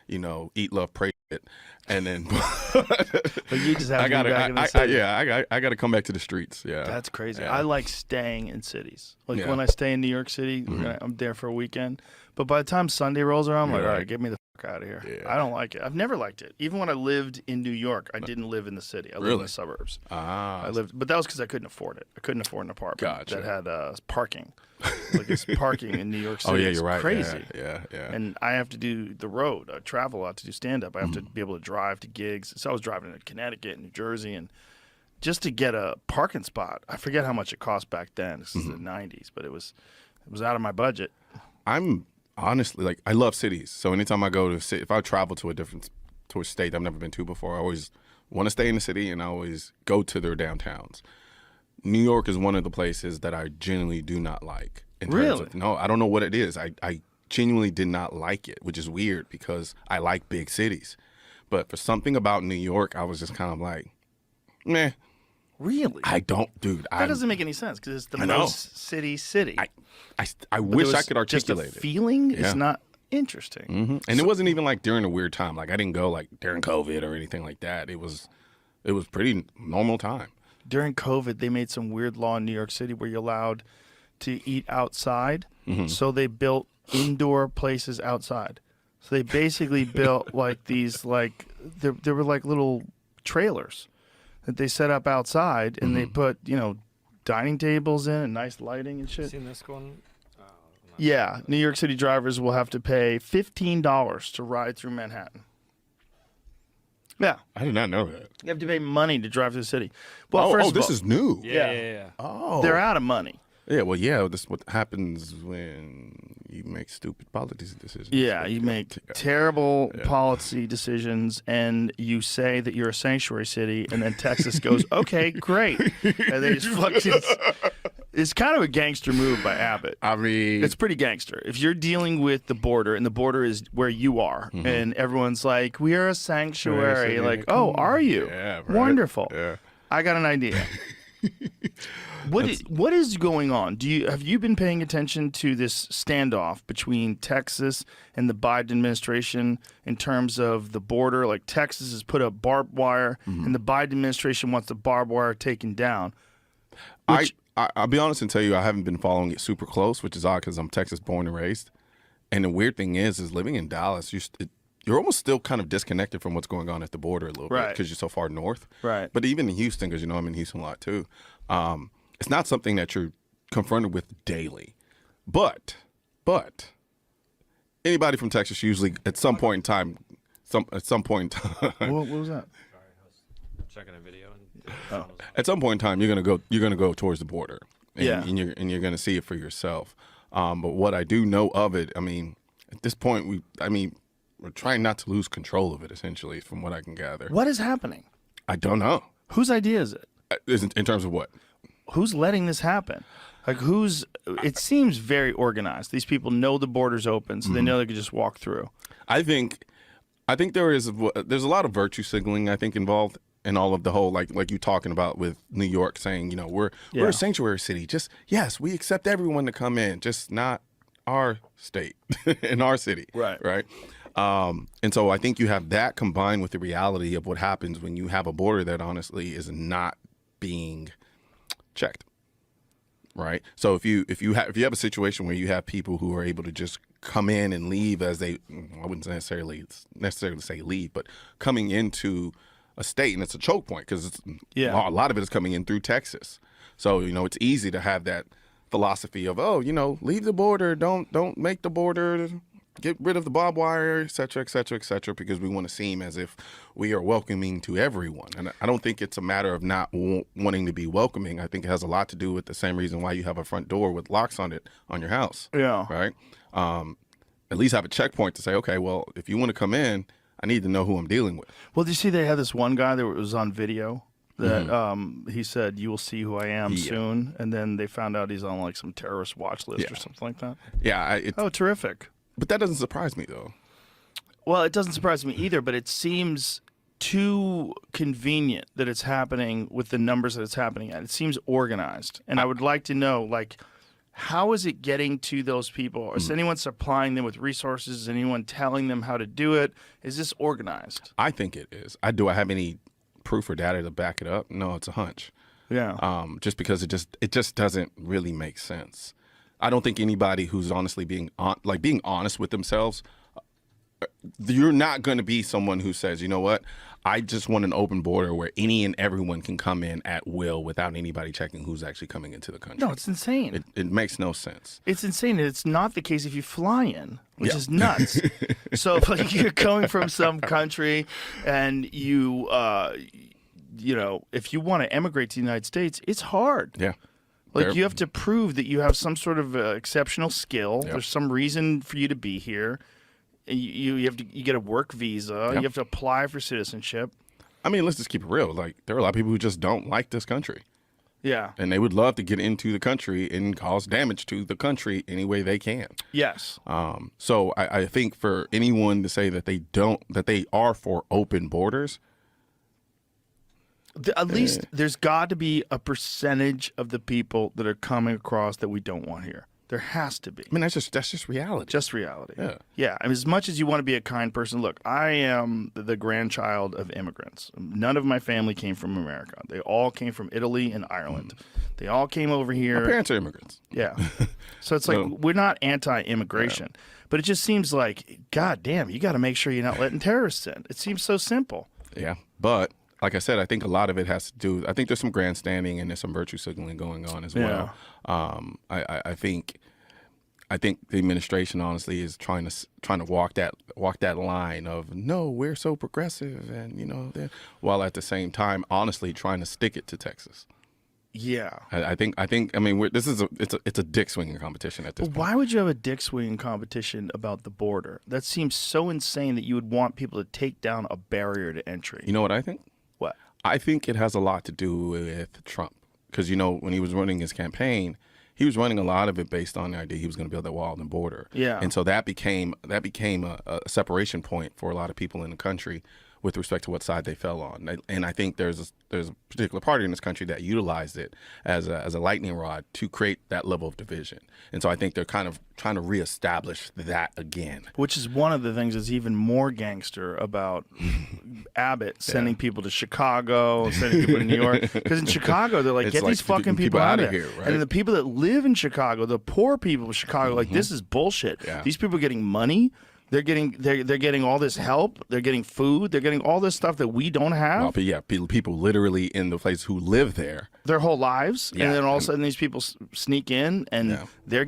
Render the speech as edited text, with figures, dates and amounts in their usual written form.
eat, love, pray it, and then But you just have to be back in the city. I got to come back to the streets. Yeah, That's crazy. Yeah. I like staying in cities. Like Yeah. when I stay in New York City, I'm there for a weekend. But by the time Sunday rolls around, I'm like, You're all like- right, get me the fuck out of here. Yeah. I don't like it. I've never liked it. Even when I lived in New York, I didn't live in the city. I lived in Really? the suburbs. Ah, But that was because I couldn't afford it. I couldn't afford an apartment Gotcha. that had parking. Like it's parking in New York City. oh yeah, It's you're right. crazy. Yeah. And I have to do the road. I travel a lot to do stand-up. I have Mm-hmm. to be able to drive to gigs. So I was driving to Connecticut, New Jersey, and just to get a parking spot, I forget how much it cost back then. This is Mm-hmm. the 90s, but it was out of my budget. I'm honestly I love cities. So anytime I go to if I travel to a state I've never been to before, I always want to stay in the city, and I always go to their downtowns. New York is one of the places that I genuinely do not like. Really? No, I don't know what it is. I genuinely did not like it, which is weird because I like big cities. But for something about New York, I was just kind of like, meh. Really? I don't, dude. That doesn't make any sense because it's the I know. most city. I But wish it I was could articulate just a it. feeling. Yeah. It's not interesting. And it wasn't even like during a weird time. Like I didn't go like during COVID or anything like that. It was pretty normal time. During COVID, they made some weird law in New York City where you're allowed to eat outside. So they built indoor places outside. So they basically built like these there were like little trailers that they set up outside, and they put dining tables in and nice lighting and shit. Seen this one? Yeah, New York City drivers will have to pay $15 to ride through Manhattan. Yeah, I did not know that. you have to pay money to drive through the city. Well, first of this all, is new. Yeah. Oh, they're out of money. Yeah, well, yeah. This is what happens when you make stupid policy decisions. Yeah, you make terrible policy decisions, and you say that you're a sanctuary city, and then Texas goes, "Okay, great," and they just fucking. It's kind of a gangster move by Abbott. I mean, It's pretty gangster. If you're dealing with the border, and the border is where you are, and everyone's like, "We are a sanctuary," Sanctuary like, city. "Oh, are you? Yeah, right. Wonderful." Yeah. I got an idea. What is going on? Have you been paying attention to this standoff between Texas and the Biden administration in terms of the border? Like Texas has put up barbed wire, and the Biden administration wants the barbed wire taken down. I'll be honest and tell you, I haven't been following it super close, which is odd because I'm Texas born and raised. And the weird thing is living in Dallas, you're almost still kind of disconnected from what's going on at the border a little bit because you're so far north. Right. But even in Houston, because I'm in Houston a lot too, it's not something that you're confronted with daily. But anybody from Texas usually at some point in time, What was that? Sorry, I was checking a video. at some point in time, you're gonna go towards the border, and, Yeah. and you're gonna see it for yourself. But what I do know of it, I mean, at this point, we're trying not to lose control of it. Essentially, from what I can gather, What is happening? I don't know. Whose idea is it? In terms of what? Who's letting this happen? Like it seems very organized. These people know the border's open, so they know they could just walk through. I think there's a lot of virtue signaling I think involved in all of the whole like you talking about with New York saying we're a sanctuary city. Just yes, we accept everyone to come in, just not our state in our city. Right. And so I think you have that combined with the reality of what happens when you have a border that honestly is not being checked. Right. So if you have a situation where you have people who are able to just come in and leave as I wouldn't necessarily say leave, but coming into a state, and it's a choke point because a lot of it is coming in through Texas. So it's easy to have that philosophy of leave the border, don't make the border, get rid of the barbed wire, et cetera, because we want to seem as if we are welcoming to everyone. And I don't think it's a matter of not wanting to be welcoming. I think it has a lot to do with the same reason why you have a front door with locks on it on your house. Yeah. Right? At least have a checkpoint to say, okay, well, if you want to come in, I need to know who I'm dealing with. Well, did you see they had this one guy that was on video that he said, "You will see who I am soon," and then they found out he's on like some terrorist watch list or something like that. Yeah. Oh, terrific. But that doesn't surprise me, though. Well, it doesn't surprise me either, but it seems too convenient that it's happening with the numbers that it's happening at. It seems organized. And I would like to know, like, how is it getting to those people? Is anyone supplying them with resources? Is anyone telling them how to do it? Is this organized? I think it is. Do I have any proof or data to back it up? No, it's a hunch. Yeah. Just because it just doesn't really make sense. I don't think anybody who's honestly being honest with themselves, you're not going to be someone who says, you know what, I just want an open border where any and everyone can come in at will without anybody checking who's actually coming into the country. No, it's insane. It makes no sense. It's insane. It's not the case if you fly in, which is nuts. So if like you're coming from some country and you, if you want to emigrate to the United States, it's hard. Yeah. Like you have to prove that you have some sort of exceptional skill. Yep. There's some reason for you to be here. You get a work visa. Yep. You have to apply for citizenship. I mean, let's just keep it real. Like, there are a lot of people who just don't like this country. Yeah. And they would love to get into the country and cause damage to the country any way they can. Yes. So I think for anyone to say that they are for open borders, At least there's got to be a percentage of the people that are coming across that we don't want here. There has to be. I mean, that's just reality. Just reality. Yeah. Yeah. I mean, as much as you want to be a kind person, look, I am the grandchild of immigrants. None of my family came from America. They all came from Italy and Ireland. They all came over here. My parents are immigrants. Yeah. So it's like we're not anti-immigration, but it just seems like, God damn, you got to make sure you're not letting terrorists in. It seems so simple. Yeah. But like I said, I think a lot of it has to do. I think there's some grandstanding and there's some virtue signaling going on as well. I think the administration honestly is trying to walk that line of no, we're so progressive, and while at the same time honestly trying to stick it to Texas. Yeah. I think. I mean, it's a dick swinging competition at this point. Why would you have a dick swinging competition about the border? That seems so insane that you would want people to take down a barrier to entry. You know what I think? What? I think it has a lot to do with Trump because when he was running his campaign, he was running a lot of it based on the idea he was going to build that wall and border. Yeah. And so that became a separation point for a lot of people in the country with respect to what side they fell on. And I think there's a particular party in this country that utilized it as a lightning rod to create that level of division. And so I think they're kind of trying to reestablish that again. Which is one of the things that's even more gangster about Abbott sending people to Chicago, sending people to New York. Because in Chicago, they're like, It's get like these fucking people out of here. right? And then the people that live in Chicago, the poor people of Chicago, like, this is bullshit. Yeah. These people are getting money. They're getting all this help. They're getting food. They're getting all this stuff that we don't have. Well, but yeah, people literally in the place who live there their whole lives. Yeah. And then all of a sudden these people sneak in and Yeah. they're